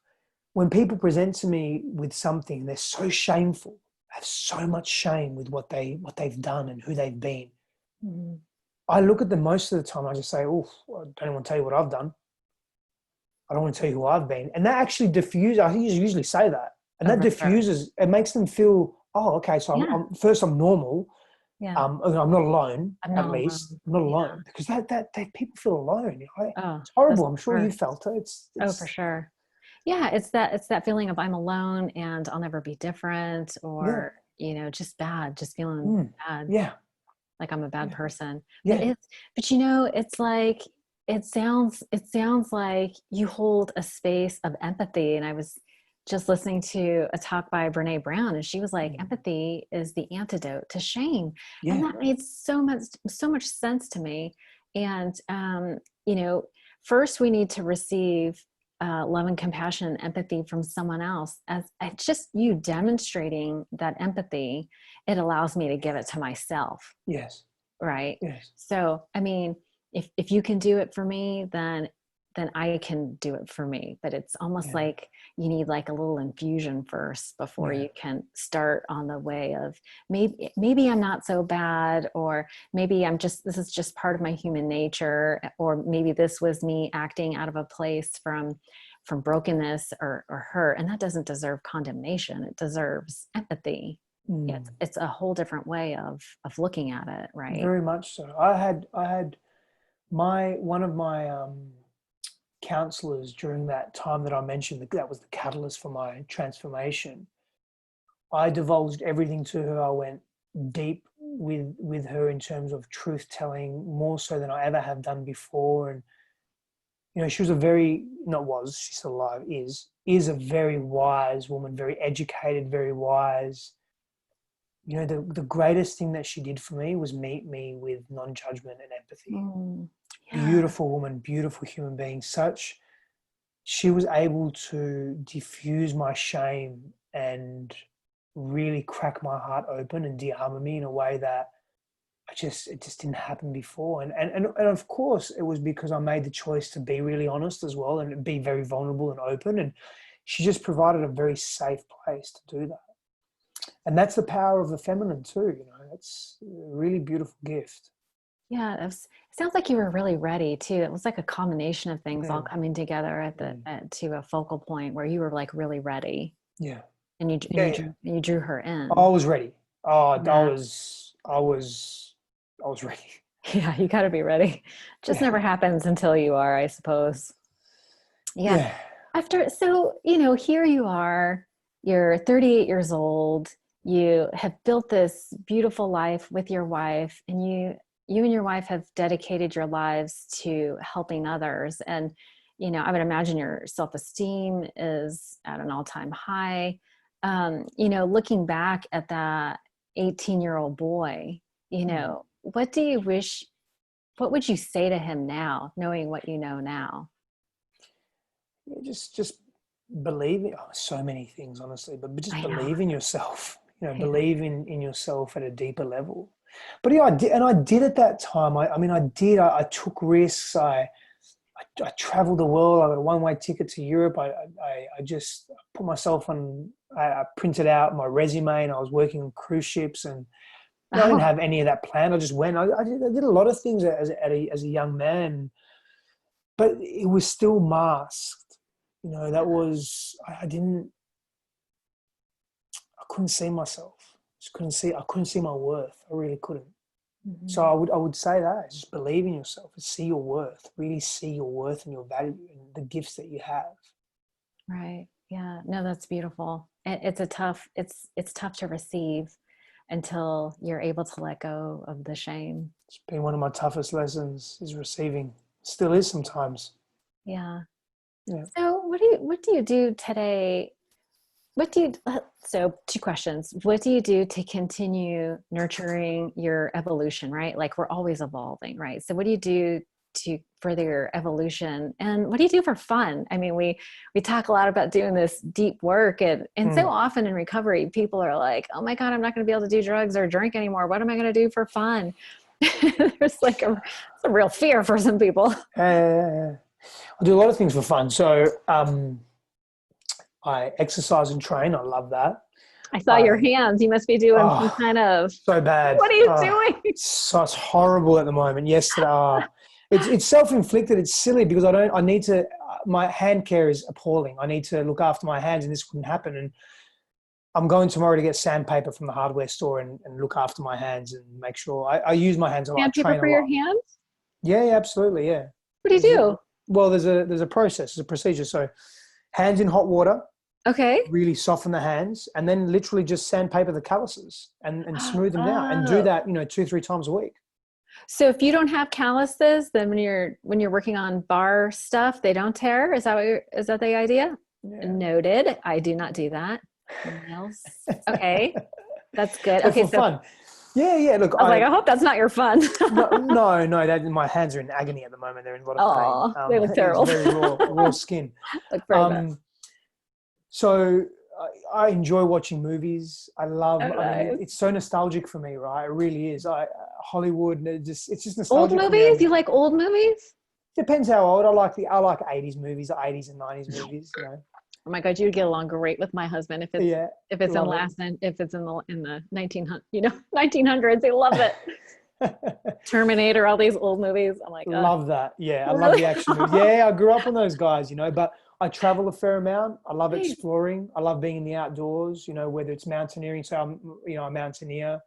[SPEAKER 2] when people present to me with something, they're so shameful, have so much shame with what they've done and who they've been.
[SPEAKER 1] Mm-hmm.
[SPEAKER 2] I look at them most of the time, I just say, oh, I don't want to tell you what I've done. I don't want to tell you who I've been. And that actually diffuses, I usually say that. And that
[SPEAKER 1] For sure.
[SPEAKER 2] diffuses, it makes them feel, oh, okay, so
[SPEAKER 1] Yeah.
[SPEAKER 2] I'm normal.
[SPEAKER 1] Yeah.
[SPEAKER 2] I'm not alone,
[SPEAKER 1] I'm
[SPEAKER 2] at
[SPEAKER 1] not
[SPEAKER 2] least.
[SPEAKER 1] alone.
[SPEAKER 2] I'm not
[SPEAKER 1] Yeah.
[SPEAKER 2] alone. Because that people feel alone.
[SPEAKER 1] Oh,
[SPEAKER 2] It's horrible.
[SPEAKER 1] that's
[SPEAKER 2] I'm sure
[SPEAKER 1] for
[SPEAKER 2] you
[SPEAKER 1] sure.
[SPEAKER 2] felt it.
[SPEAKER 1] Oh, for sure. Yeah, it's that feeling of I'm alone and I'll never be different,
[SPEAKER 2] Yeah.
[SPEAKER 1] or just bad, just feeling bad,
[SPEAKER 2] Yeah.
[SPEAKER 1] like I'm a bad
[SPEAKER 2] Yeah.
[SPEAKER 1] person.
[SPEAKER 2] Yeah.
[SPEAKER 1] But it's like it sounds like you hold a space of empathy. And I was just listening to a talk by Brene Brown, and she was like, empathy is the antidote to shame. And
[SPEAKER 2] Yeah.
[SPEAKER 1] that made so much sense to me. And first we need to receive love and compassion and empathy from someone else. As it's just you demonstrating that empathy, it allows me to give it to myself.
[SPEAKER 2] Yes.
[SPEAKER 1] Right.
[SPEAKER 2] Yes.
[SPEAKER 1] So, I mean, if you can do it for me, then I can do it for me. But it's almost like you need like a little infusion first before you can start on the way of maybe I'm not so bad, or maybe this is just part of my human nature, or maybe this was me acting out of a place from brokenness or hurt, and that doesn't deserve condemnation. It deserves empathy. Yeah, it's a whole different way of looking at it, right?
[SPEAKER 2] Very much so. I had one of my counselors during that time that I mentioned, that was the catalyst for my transformation. I divulged everything to her. I went deep with her in terms of truth telling, more so than I ever have done before. And she was she's still alive, is a very wise woman, very educated, very wise. The greatest thing that she did for me was meet me with non-judgment and empathy. Beautiful woman, beautiful human being. She was able to diffuse my shame and really crack my heart open and de-armor me in a way that it just didn't happen before. And of course it was because I made the choice to be really honest as well and be very vulnerable and open. And she just provided a very safe place to do that. And that's the power of the feminine too. It's a really beautiful gift.
[SPEAKER 1] Yeah, it sounds like you were really ready too. It was like a combination of things all coming together to a focal point where you were like really ready.
[SPEAKER 2] Yeah.
[SPEAKER 1] And you drew her in.
[SPEAKER 2] I was ready. Oh,
[SPEAKER 1] Yeah.
[SPEAKER 2] I was ready.
[SPEAKER 1] Yeah, you got to be ready. Just never happens until you are, I suppose. Yeah. Here you are, you're 38 years old. You have built this beautiful life with your wife, and you and your wife have dedicated your lives to helping others. And, I would imagine your self-esteem is at an all-time high. Looking back at that 18-year-old boy, what would you say to him now, knowing what you know now?
[SPEAKER 2] Just believe in so many things, honestly, but just
[SPEAKER 1] I know.
[SPEAKER 2] believe in yourself. Believe in yourself at a deeper level. But I did at that time. I took risks. I traveled the world. I got a one-way ticket to Europe. I just put myself on. I printed out my resume, and I was working on cruise ships. And I didn't have any of that planned. I just went. I did a lot of things as a young man, but it was still masked. That was I couldn't see myself. I couldn't see my worth. I really couldn't. Mm-hmm. So I would say that, just believe in yourself and see your worth. Really see your worth and your value and the gifts that you have.
[SPEAKER 1] Right. Yeah. No, that's beautiful. It's tough to receive until you're able to let go of the shame.
[SPEAKER 2] It's been one of my toughest lessons, is receiving. Still is sometimes.
[SPEAKER 1] Yeah.
[SPEAKER 2] Yeah.
[SPEAKER 1] So what do you do today? So 2 questions. What do you do to continue nurturing your evolution, right? Like we're always evolving, right? So what do you do to further your evolution? And what do you do for fun? I mean, we talk a lot about doing this deep work, and so often in recovery, people are like, oh my God, I'm not going to be able to do drugs or drink anymore. What am I going to do for fun? There's like a real fear for some people.
[SPEAKER 2] I do a lot of things for fun. So I exercise and train. I love that.
[SPEAKER 1] I saw your hands. You must be doing some kind of...
[SPEAKER 2] So bad.
[SPEAKER 1] What are you doing?
[SPEAKER 2] It's horrible at the moment. Yesterday, it's self-inflicted. It's silly because I need to, my hand care is appalling. I need to look after my hands, and this wouldn't happen. And I'm going tomorrow to get sandpaper from the hardware store and look after my hands and make sure I use my hands a lot.
[SPEAKER 1] Sandpaper for your hands?
[SPEAKER 2] Yeah, absolutely. Yeah.
[SPEAKER 1] What do you do?
[SPEAKER 2] Well, there's a process, there's a procedure. So hands in hot water.
[SPEAKER 1] Okay.
[SPEAKER 2] Really soften the hands, and then literally just sandpaper the calluses and smooth them down, and do that, 2-3 times a week.
[SPEAKER 1] So if you don't have calluses, then when you're working on bar stuff, they don't tear. Is that the idea? Yeah. Noted. I do not do that. Anyone else? Okay. That's good. Okay.
[SPEAKER 2] For fun. Yeah. Look,
[SPEAKER 1] I hope that's not your fun.
[SPEAKER 2] no. My hands are in agony at the moment. They're in a lot of pain.
[SPEAKER 1] They look terrible.
[SPEAKER 2] Very raw skin.
[SPEAKER 1] Look very bad.
[SPEAKER 2] So I enjoy watching movies. I love. It's so nostalgic for me, right? It really is. Hollywood. It's just nostalgic.
[SPEAKER 1] Old movies? You like old movies?
[SPEAKER 2] Depends how old. I like 80s movies, the 80s and 90s movies.
[SPEAKER 1] Oh my God, you'd get along great with my husband if it's in the 1900s. They love it. Terminator, all these old movies. Oh my God.
[SPEAKER 2] Love that. Yeah, I love the action movies. Yeah, I grew up on those guys, but I travel a fair amount. I love exploring. I love being in the outdoors, whether it's mountaineering. So I'm a mountaineer.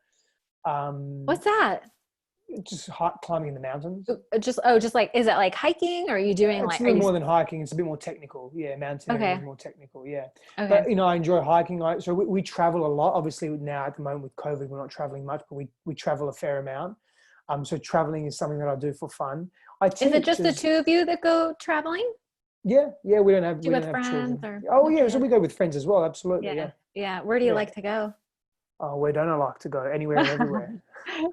[SPEAKER 1] What's that?
[SPEAKER 2] Just climbing in the mountains.
[SPEAKER 1] Just like, is it like hiking, or are you doing
[SPEAKER 2] it's a bit more than hiking? It's a bit more technical. Yeah, mountaineering is more technical. Yeah.
[SPEAKER 1] Okay.
[SPEAKER 2] But I enjoy hiking. So we travel a lot. Obviously now at the moment with COVID, we're not traveling much, but we travel a fair amount. So traveling is something that I do for fun. Is
[SPEAKER 1] it just the two of you that go traveling?
[SPEAKER 2] Yeah. We don't have
[SPEAKER 1] friends
[SPEAKER 2] children. So we go with friends as well. Absolutely.
[SPEAKER 1] Yeah. Where do you like to go?
[SPEAKER 2] Oh, where don't I like to go? Anywhere and everywhere.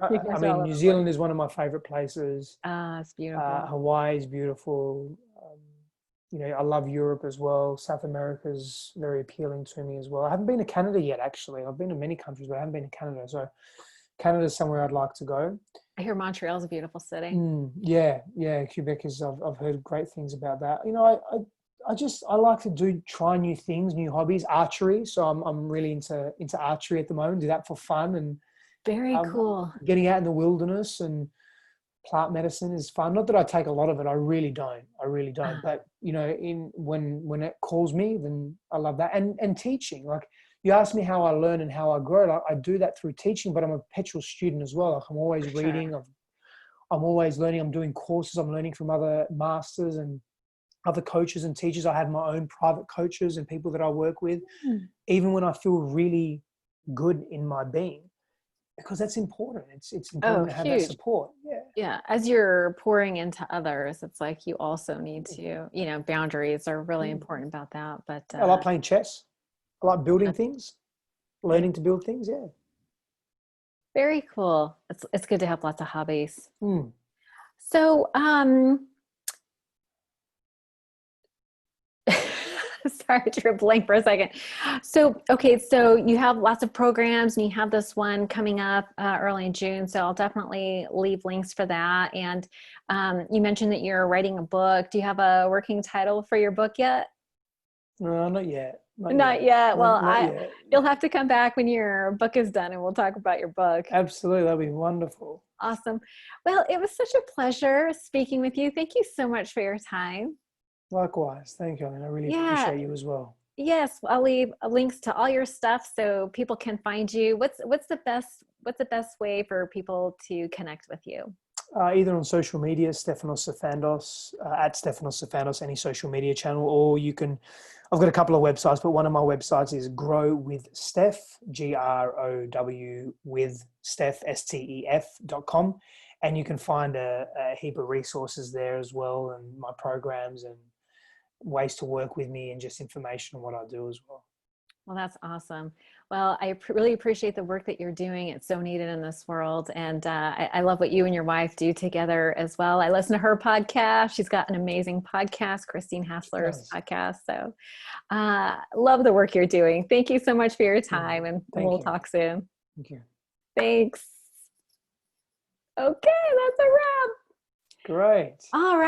[SPEAKER 2] I mean, New Zealand is one of my favorite places.
[SPEAKER 1] It's beautiful.
[SPEAKER 2] Hawaii is beautiful. I love Europe as well. South America is very appealing to me as well. I haven't been to Canada yet, actually. I've been to many countries, but I haven't been to Canada. So Canada is somewhere I'd like to go.
[SPEAKER 1] I hear Montreal is a beautiful city.
[SPEAKER 2] Yeah. Quebec is. I've heard great things about that. I like to try new things, new hobbies. Archery. So I'm really into archery at the moment. Do that for fun and.
[SPEAKER 1] Very cool.
[SPEAKER 2] Getting out in the wilderness and plant medicine is fun. Not that I take a lot of it. I really don't. But when it calls me, then I love that. And teaching. Like you asked me how I learn and how I grow. I do that through teaching, but I'm a perpetual student as well. Like I'm always reading. I'm always learning. I'm doing courses. I'm learning from other masters and other coaches and teachers. I have my own private coaches and people that I work with, even when I feel really good in my being. Because that's important. It's important to have that support.
[SPEAKER 1] Yeah. As you're pouring into others, it's like you also need to, boundaries are really important about that. But
[SPEAKER 2] I like playing chess. I like building things, learning to build things. Yeah.
[SPEAKER 1] Very cool. It's good to have lots of hobbies. So, sorry, I drew a blank for a second. So you have lots of programs and you have this one coming up early in June. So I'll definitely leave links for that. And you mentioned that you're writing a book. Do you have a working title for your book yet?
[SPEAKER 2] No, not yet.
[SPEAKER 1] Not yet. Well, you'll have to come back when your book is done and we'll talk about your book.
[SPEAKER 2] Absolutely. That'll be wonderful.
[SPEAKER 1] Awesome. Well, it was such a pleasure speaking with you. Thank you so much for your time.
[SPEAKER 2] Likewise. Thank you, Ellen. I really appreciate you as well.
[SPEAKER 1] Yes. I'll leave links to all your stuff so people can find you. What's the best way for people to connect with you?
[SPEAKER 2] Either on social media, Stefanos Sifandos, at Stefanos Sifandos, any social media channel, or I've got a couple of websites, but one of my websites is Grow with Steph, GROW with Steph, STEF.com. And you can find a heap of resources there as well, and my programs and ways to work with me and just information on what I do as well.
[SPEAKER 1] Well, that's awesome. Well, I really appreciate the work that you're doing. It's so needed in this world. And I love what you and your wife do together as well. I listen to her podcast. She's got an amazing podcast, Christine Hassler's podcast. So love the work you're doing. Thank you so much for your time, and we'll talk soon.
[SPEAKER 2] Thank you.
[SPEAKER 1] Thanks. Okay, that's a wrap.
[SPEAKER 2] Great.
[SPEAKER 1] All right.